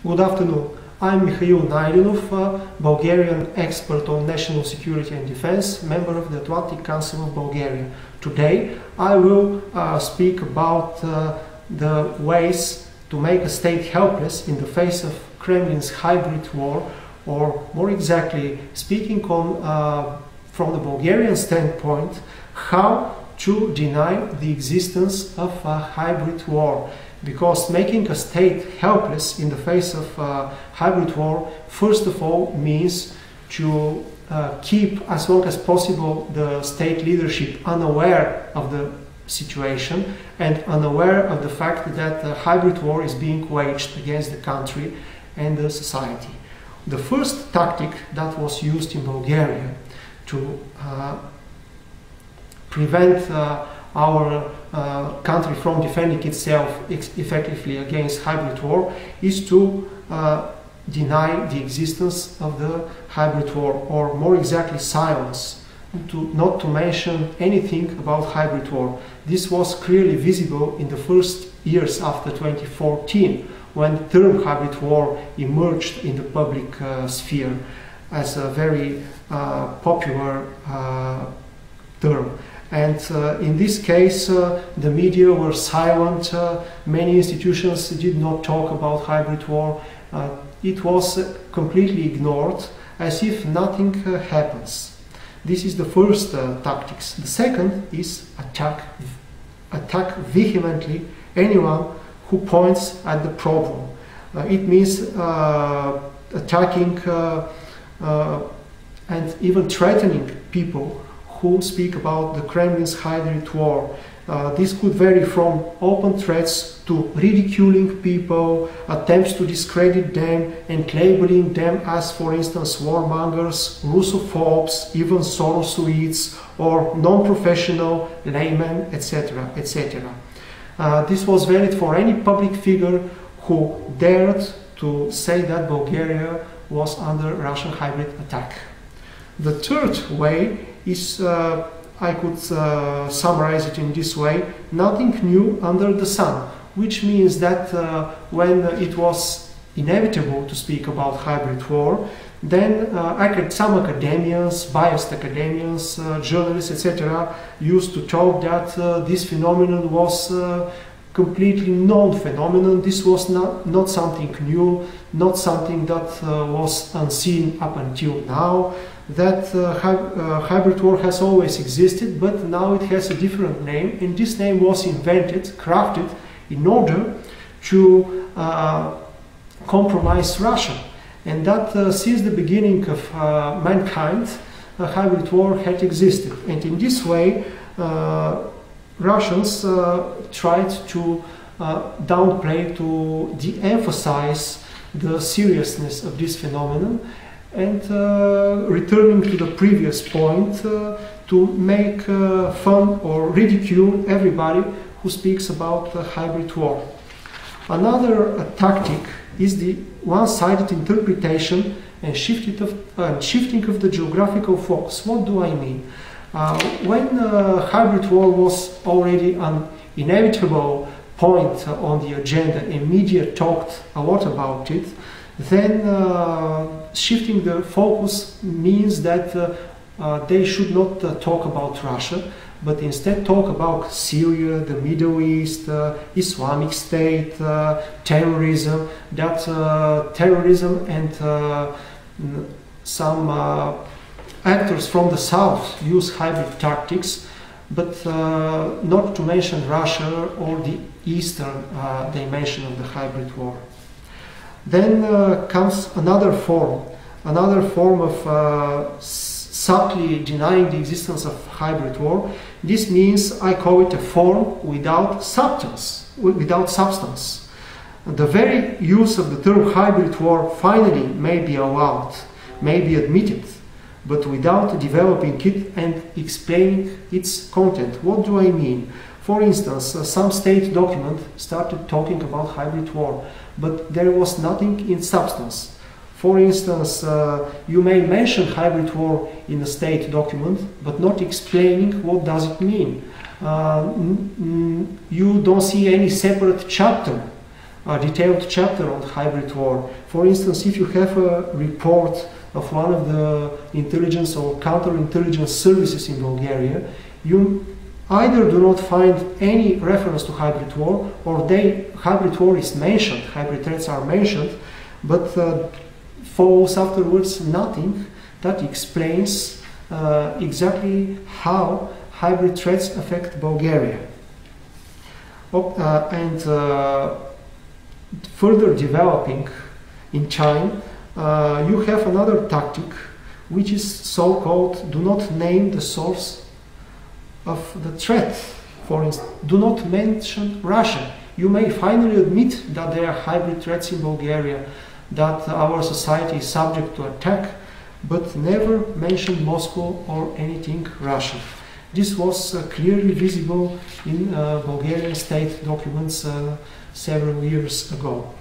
Good afternoon. I'm Mihail Naydenov, Bulgarian expert on national security and defense, member of the Atlantic Council of Bulgaria. Today I will speak about the ways to make a state helpless in the face of Kremlin's hybrid war, or more exactly speaking from the Bulgarian standpoint, how to deny the existence of a hybrid war. Because making a state helpless in the face of hybrid war, first of all, means to keep as long as possible the state leadership unaware of the situation and unaware of the fact that a hybrid war is being waged against the country and the society. The first tactic that was used in Bulgaria to prevent our country from defending itself effectively against hybrid war is to deny the existence of the hybrid war, or more exactly silence, not to mention anything about hybrid war. This was clearly visible in the first years after 2014, when the term hybrid war emerged in the public sphere as a very popular term. And in this case, the media were silent. Many institutions did not talk about hybrid war. It was completely ignored, as if nothing happens. This is the first tactics. The second is attack vehemently anyone who points at the problem. It means attacking and even threatening people who speak about the Kremlin's hybrid war. This could vary from open threats to ridiculing people, attempts to discredit them and labeling them as, for instance, warmongers, Russophobes, even Sorosoids, or non-professional laymen, etc., etc. This was valid for any public figure who dared to say that Bulgaria was under Russian hybrid attack. The third way is, I could summarize it in this way: nothing new under the sun, which means that when it was inevitable to speak about hybrid war, then some academians, biased academians, journalists, etc., used to talk that this phenomenon was completely known phenomenon. This was not something new, not something that was unseen up until now, that hybrid war has always existed, but now it has a different name, and this name was invented, crafted, in order to compromise Russia. And that since the beginning of mankind, hybrid war had existed. And in this way, Russians tried to downplay, to de-emphasize the seriousness of this phenomenon, and returning to the previous point, to make fun or ridicule everybody who speaks about hybrid war. Another tactic is the one-sided interpretation and shifting of the geographical focus. What do I mean? When hybrid war was already an inevitable point on the agenda and media talked a lot about it, then shifting the focus means that they should not talk about Russia, but instead talk about Syria, the Middle East, Islamic State, terrorism, that terrorism and some actors from the south use hybrid tactics, but not to mention Russia or the eastern dimension of the hybrid war. Then comes another form of subtly denying the existence of hybrid war. This means, I call it a form without substance. The very use of the term hybrid war finally may be allowed, may be admitted, but without developing it and explaining its content. What do I mean? For instance, some state document started talking about hybrid war, but there was nothing in substance. For instance, you may mention hybrid war in a state document, but not explaining what does it mean. You don't see any separate chapter a detailed chapter on hybrid war. For instance, if you have a report of one of the intelligence or counterintelligence services in Bulgaria, you either do not find any reference to hybrid war, or hybrid war is mentioned, hybrid threats are mentioned, but follows afterwards nothing that explains exactly how hybrid threats affect Bulgaria. Further developing in China, you have another tactic, which is so-called do not name the source of the threat. For instance, do not mention Russia. You may finally admit that there are hybrid threats in Bulgaria, that our society is subject to attack, but never mention Moscow or anything Russian. This was clearly visible in Bulgarian state documents several years ago.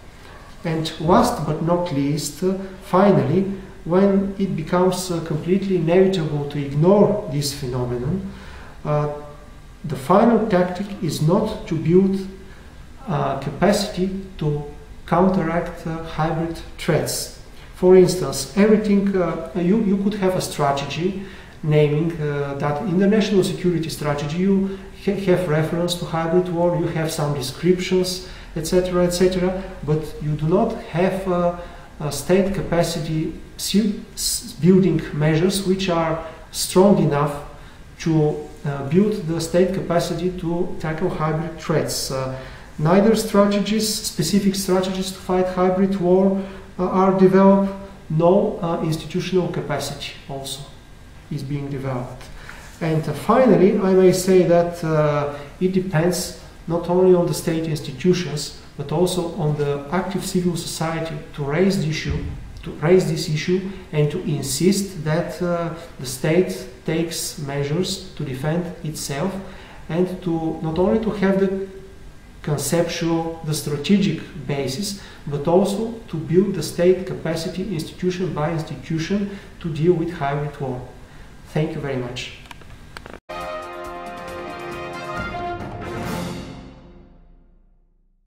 And last but not least, finally, when it becomes completely inevitable to ignore this phenomenon, the final tactic is not to build capacity to counteract hybrid threats. For instance, you could have a strategy naming that in the national security strategy you have reference to hybrid war, you have some descriptions, etc., etc., but you do not have state capacity building measures which are strong enough to build the state capacity to tackle hybrid threats. Neither specific strategies to fight hybrid war are developed, no institutional capacity also is being developed. And finally, I may say that it depends not only on the state institutions, but also on the active civil society to raise this issue and to insist that the state takes measures to defend itself, and to not only to have the conceptual, the strategic basis, but also to build the state capacity institution by institution to deal with hybrid war. Thank you very much.